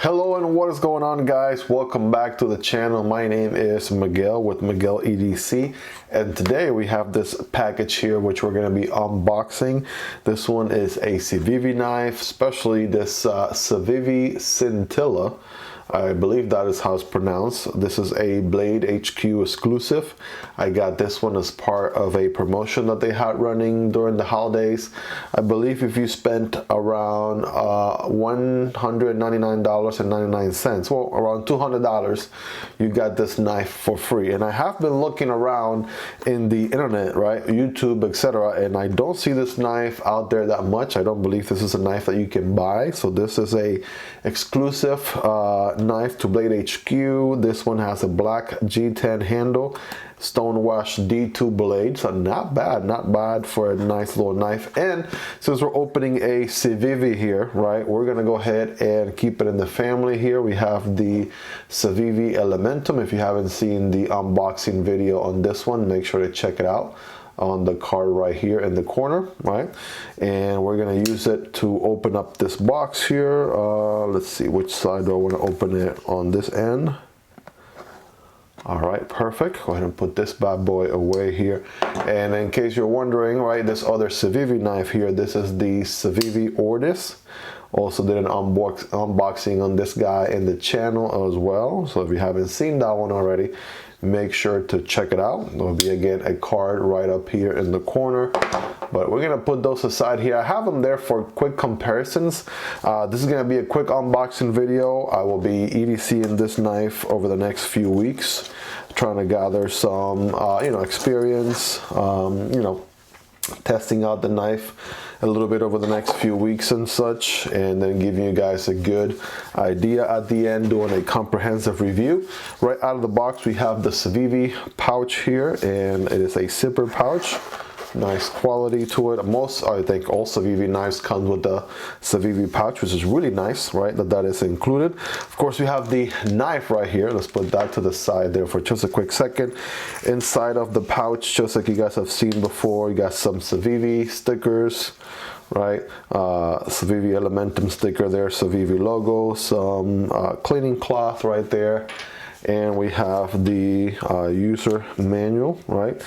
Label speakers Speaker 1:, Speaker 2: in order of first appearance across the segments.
Speaker 1: Hello and what is going on, guys? Welcome back to the channel. My name is Miguel with Miguel EDC, and today we have this package here which we're going to be unboxing. This one is a Civivi knife, especially this Civivi Scintilla. I believe that is how it's pronounced. This is a BladeHQ exclusive. I got this one as part of a promotion that they had running during the holidays. I believe if you spent around $199.99, well, around $200, you got this knife for free. And I have been looking around in the internet, right, YouTube, etc., and I don't see this knife out there that much. I don't believe this is a knife that you can buy. So this is a exclusive knife to BladeHQ. This one has a black G10 handle, stonewash D2 blade, so not bad for a nice little knife. And since we're opening a Civivi here, right, we're gonna go ahead and keep it in the family here. We have the Civivi Elementum. If you haven't seen the unboxing video on this one, make sure to check it out on the card right here in the corner, right? And we're gonna use it to open up this box here. Let's see, which side do I want to open it? On this end. All right, perfect. Go ahead and put this bad boy away here. And in case you're wondering, right, this other Civivi knife here, this is the Civivi Ortis. Also did an unboxing on this guy in the channel as well. So if you haven't seen that one already, make sure to check it out. There'll be again a card right up here in the corner, but we're gonna put those aside here. I have them there for quick comparisons. This is gonna be a quick unboxing video. I will be EDCing this knife over the next few weeks, trying to gather some experience, testing out the knife a little bit over the next few weeks and such, and then giving you guys a good idea at the end, doing a comprehensive review. Right out of the box we have the Civivi pouch here, and it is a zipper pouch. Nice quality to it. I think all Civivi knives come with the Civivi pouch, which is really nice, right, that is included. Of course, we have the knife right here. Let's put that to the side there for just a quick second. Inside of the pouch, just like you guys have seen before, you got some Civivi stickers, right? Civivi Elementum sticker there, Civivi logo, some cleaning cloth right there. And we have the user manual, right?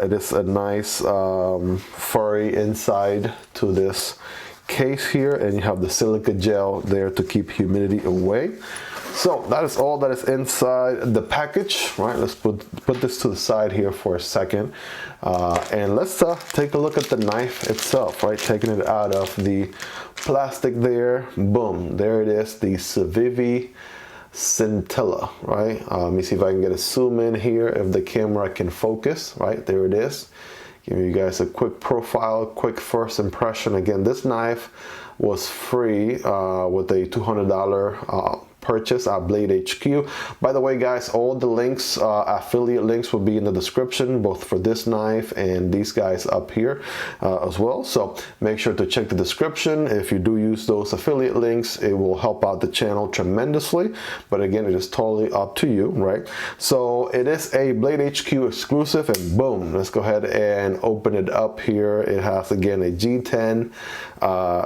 Speaker 1: It is a nice furry inside to this case here, and you have the silica gel there to keep humidity away. So that is all that is inside the package, right? Let's put this to the side here for a second, and let's take a look at the knife itself, right? Taking it out of the plastic there, boom, there it is, the Civivi Scintilla, right? Let me see if I can get a zoom in here, if the camera can focus, right? There it is. Give you guys a quick profile, quick first impression. Again, this knife was free with a $200 purchase at BladeHQ. By the way, guys, all the links, affiliate links, will be in the description, both for this knife and these guys up here as well. So make sure to check the description. If you do use those affiliate links, it will help out the channel tremendously. But again, it is totally up to you, right? So it is a BladeHQ exclusive, and boom, let's go ahead and open it up here. It has again a G10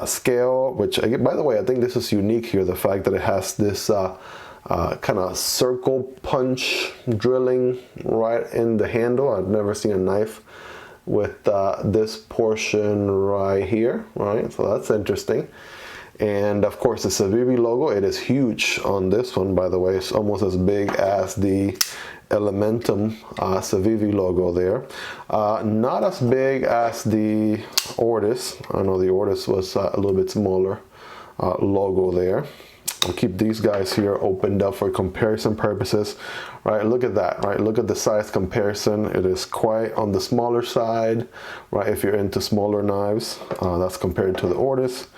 Speaker 1: scale, which again, by the way, I think this is unique here, the fact that it has this kind of circle punch drilling right in the handle. I've never seen a knife with this portion right here, right? So that's interesting. And of course the Civivi logo, it is huge on this one, by the way. It's almost as big as the Elementum Civivi logo there. Not as big as the Ortis. I know the Ortis was a little bit smaller logo there. I'll keep these guys here opened up for comparison purposes, right? Look at that, right? Look at the size comparison. It is quite on the smaller side, right? If you're into smaller knives, that's compared to the Ortis,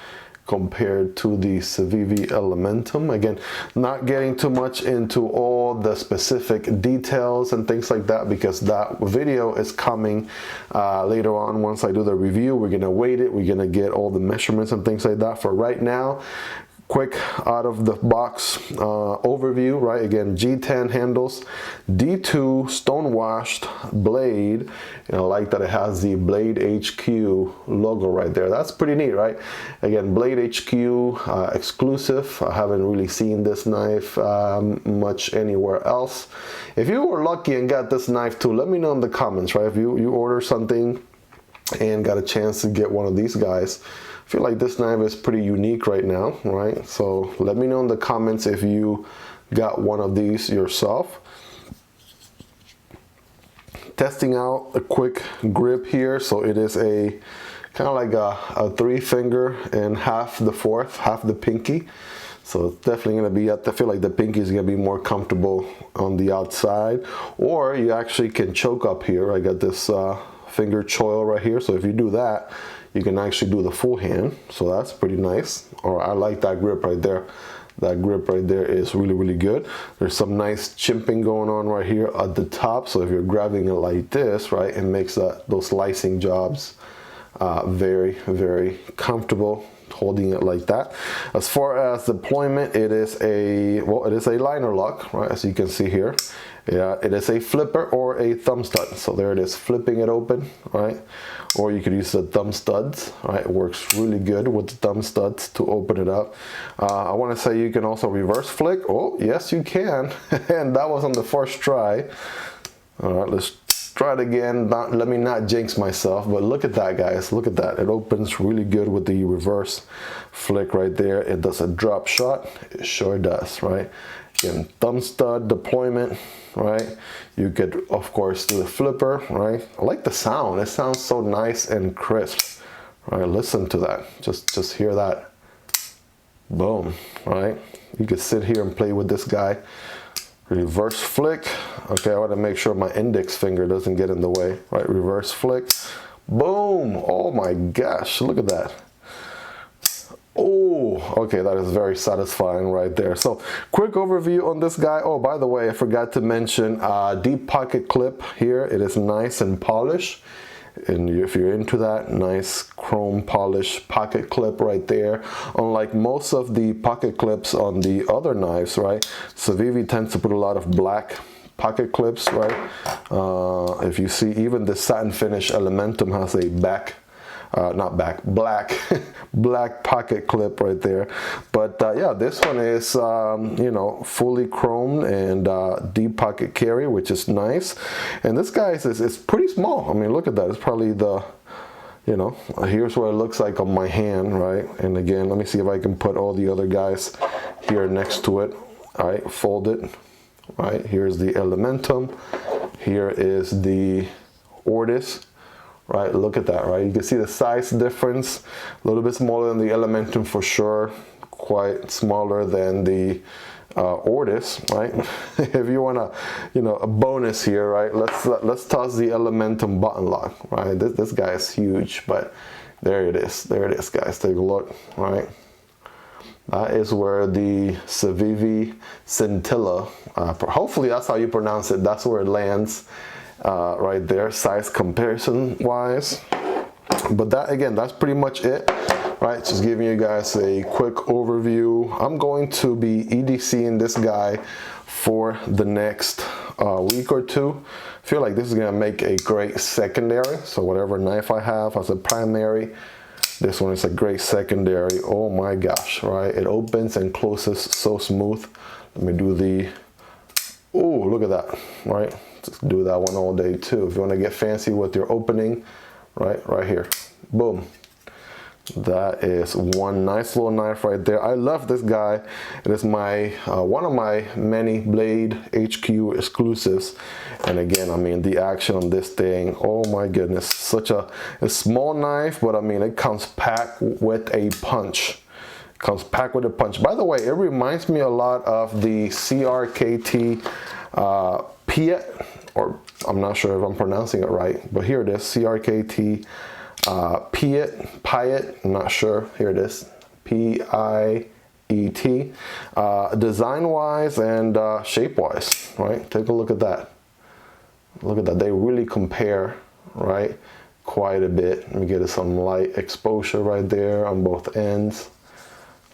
Speaker 1: compared to the Civivi Elementum. Again, not getting too much into all the specific details and things like that, because that video is coming later on. Once I do the review, we're gonna weight it, we're gonna get all the measurements and things like that. For right now, quick out of the box overview, right? Again, G10 handles, D2 stone washed blade, and I like that it has the BladeHQ logo right there. That's pretty neat, right? Again, BladeHQ exclusive. I haven't really seen this knife much anywhere else. If you were lucky and got this knife too, let me know in the comments, right? If you order something and got a chance to get one of these guys, I feel like this knife is pretty unique right now, right? So let me know in the comments if you got one of these yourself. Testing out a quick grip here. So it is a kind of like a 3-finger and half the fourth, half the pinky. So it's definitely going to be, I feel like the pinky is going to be more comfortable on the outside. Or you actually can choke up here. I got this finger choil right here. So if you do that, you can actually do the full hand. So that's pretty nice. Or I like that grip right there. That grip right there is really, really good. There's some nice chimping going on right here at the top. So if you're grabbing it like this, right, it makes those slicing jobs very, very comfortable holding it like that. As far as deployment, it is a liner lock, right, as you can see here. Yeah, it is a flipper or a thumb stud. So there it is, flipping it open, right? Or you could use the thumb studs, right? It works really good with the thumb studs to open it up. I want to say you can also reverse flick. Oh, yes, you can. And that was on the first try. All right, let's try it again. Let me not jinx myself, but look at that, guys. Look at that. It opens really good with the reverse flick right there. It does a drop shot. It sure does, right? Again, thumb stud deployment, right? You could, of course, do the flipper, right? I like the sound. It sounds so nice and crisp, right? Listen to that. Just hear that. Boom, right? You could sit here and play with this guy. Reverse flick. Okay, I want to make sure my index finger doesn't get in the way, right? Reverse flick. Boom. Oh my gosh, look at that. Oh, okay, that is very satisfying right there. So quick overview on this guy. Oh, by the way, I forgot to mention deep pocket clip here. It is nice and polished. And if you're into that, nice chrome polish pocket clip right there. Unlike most of the pocket clips on the other knives, right? Civivi tends to put a lot of black pocket clips, right? If you see, even the satin finish Elementum has a black pocket clip right there. But yeah, this one is you know, fully chromed and deep pocket carry, which is nice. And this guy is pretty small. I mean, look at that. It's probably the, you know, here's what it looks like on my hand, right? And again, let me see if I can put all the other guys here next to it. All right, fold it. Right, here's the Elementum. Here is the Ortis. Right, look at that, right? You can see the size difference, a little bit smaller than the Elementum for sure, quite smaller than the Ortis, right? If you want a, you know, a bonus here, right? Let's toss the Elementum button lock, right? This guy is huge, but there it is, guys. Take a look, right? That is where the Civivi Scintilla, hopefully that's how you pronounce it. That's where it lands. Right there, size comparison wise. But that, again, that's pretty much it, right? Just giving you guys a quick overview. I'm going to be EDCing this guy for the next week or two. I feel like this is gonna make a great secondary. So whatever knife I have as a primary, this one is a great secondary. Oh my gosh, right? It opens and closes so smooth. Let me do the, oh, look at that, right? Just do that one all day too. If you want to get fancy with your opening, right here, boom. That is one nice little knife right there. I love this guy. It is my one of my many BladeHQ exclusives. And again, I mean, the action on this thing, oh my goodness, such a small knife, but I mean, it comes packed with a punch. Comes packed with a punch. By the way, it reminds me a lot of the CRKT Piet, or I'm not sure if I'm pronouncing it right, but here it is, CRKT Piet, I'm not sure, here it is, P-I-E-T, design-wise and shape-wise, right? Take a look at that. Look at that, they really compare, right, quite a bit. Let me get some light exposure right there on both ends.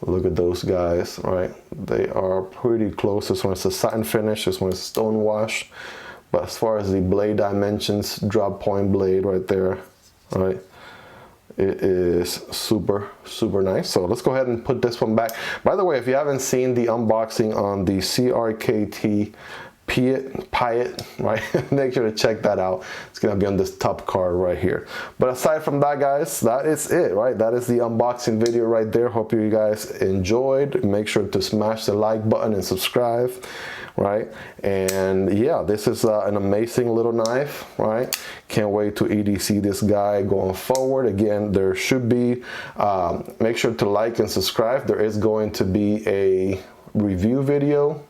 Speaker 1: Look at those guys, right? They are pretty close. This one is a satin finish, this one is stone wash. But as far as the blade dimensions, drop point blade right there, right? It is super, super nice. So let's go ahead and put this one back. By the way, if you haven't seen the unboxing on the CRKT Piet, right? Make sure to check that out. It's gonna be on this top card right here. But aside from that, guys, that is it, right? That is the unboxing video right there. Hope you guys enjoyed. Make sure to smash the like button and subscribe, right? And yeah, this is an amazing little knife, right? Can't wait to EDC this guy going forward. Again, there should be, make sure to like and subscribe. There is going to be a review video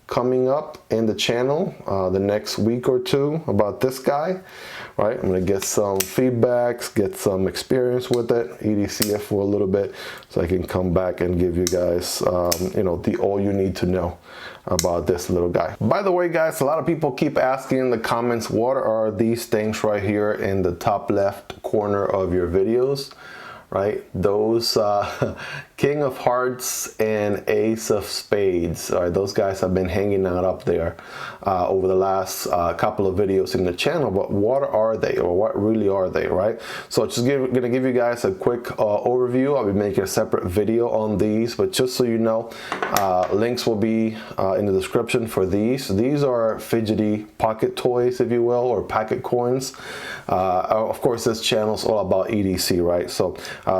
Speaker 1: coming up in the channel the next week or two about this guy, right? I'm gonna get some feedbacks, get some experience with it, EDC it for a little bit, so I can come back and give you guys, you know, the all you need to know about this little guy. By the way, guys, a lot of people keep asking in the comments, what are these things right here in the top left corner of your videos? Right, those King of Hearts and Ace of Spades. All right, those guys have been hanging out up there over the last couple of videos in the channel. But what are they, or what really are they, right? So just gonna give you guys a quick overview. I'll be making a separate video on these, but just so you know, links will be in the description for these. These are fidgety pocket toys, if you will, or pocket coins. Of course, this channel is all about EDC, right? So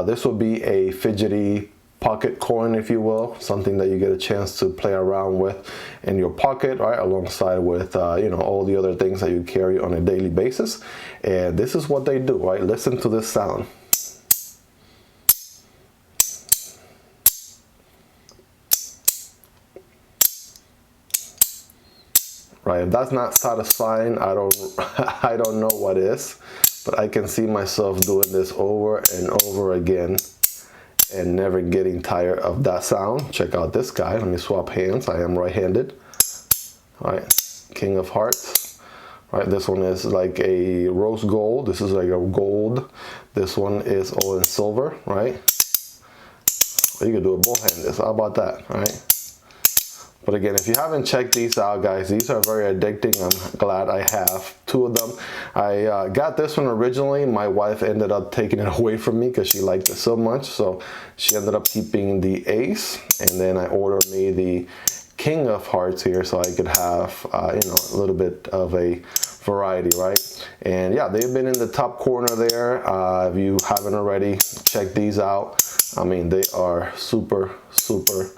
Speaker 1: this will be a fidgety pocket coin, if you will, something that you get a chance to play around with in your pocket, right, alongside with you know, all the other things that you carry on a daily basis. And this is what they do, right? Listen to this sound. Right, if that's not satisfying, I don't know what is, but I can see myself doing this over and over again and never getting tired of that sound. Check out this guy. Let me swap hands. I am right-handed. All right, King of Hearts. All right, this one is like a rose gold. This is like a gold. This one is all in silver, right? Well, you can do it both-handed. How about that, all right? But again, if you haven't checked these out, guys, these are very addicting. I'm glad I have two of them. I got this one originally. My wife ended up taking it away from me because she liked it so much. So she ended up keeping the Ace, and then I ordered me the King of Hearts here so I could have, you know, a little bit of a variety, right? And yeah, they've been in the top corner there. If you haven't already, check these out. I mean, they are super, super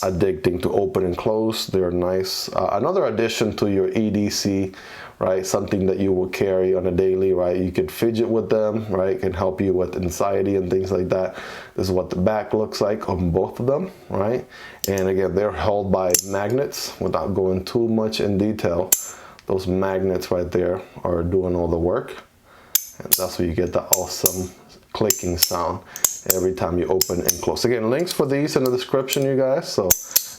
Speaker 1: addicting to open and close. They're nice. Another addition to your EDC, right? Something that you will carry on a daily, right? You can fidget with them, right? It can help you with anxiety and things like that. This is what the back looks like on both of them, right? And again, they're held by magnets. Without going too much in detail, those magnets right there are doing all the work. And that's where you get the awesome clicking sound every time you open and close. Again, links for these in the description, you guys, so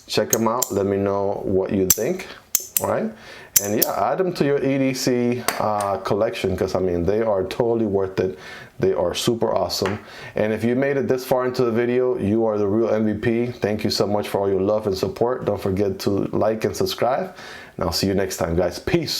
Speaker 1: check them out. Let me know what you think, all right? And yeah, add them to your EDC collection, because I mean, they are totally worth it. They are super awesome. And if you made it this far into the video, you are the real MVP. Thank you so much for all your love and support. Don't forget to like and subscribe, and I'll see you next time, guys. Peace.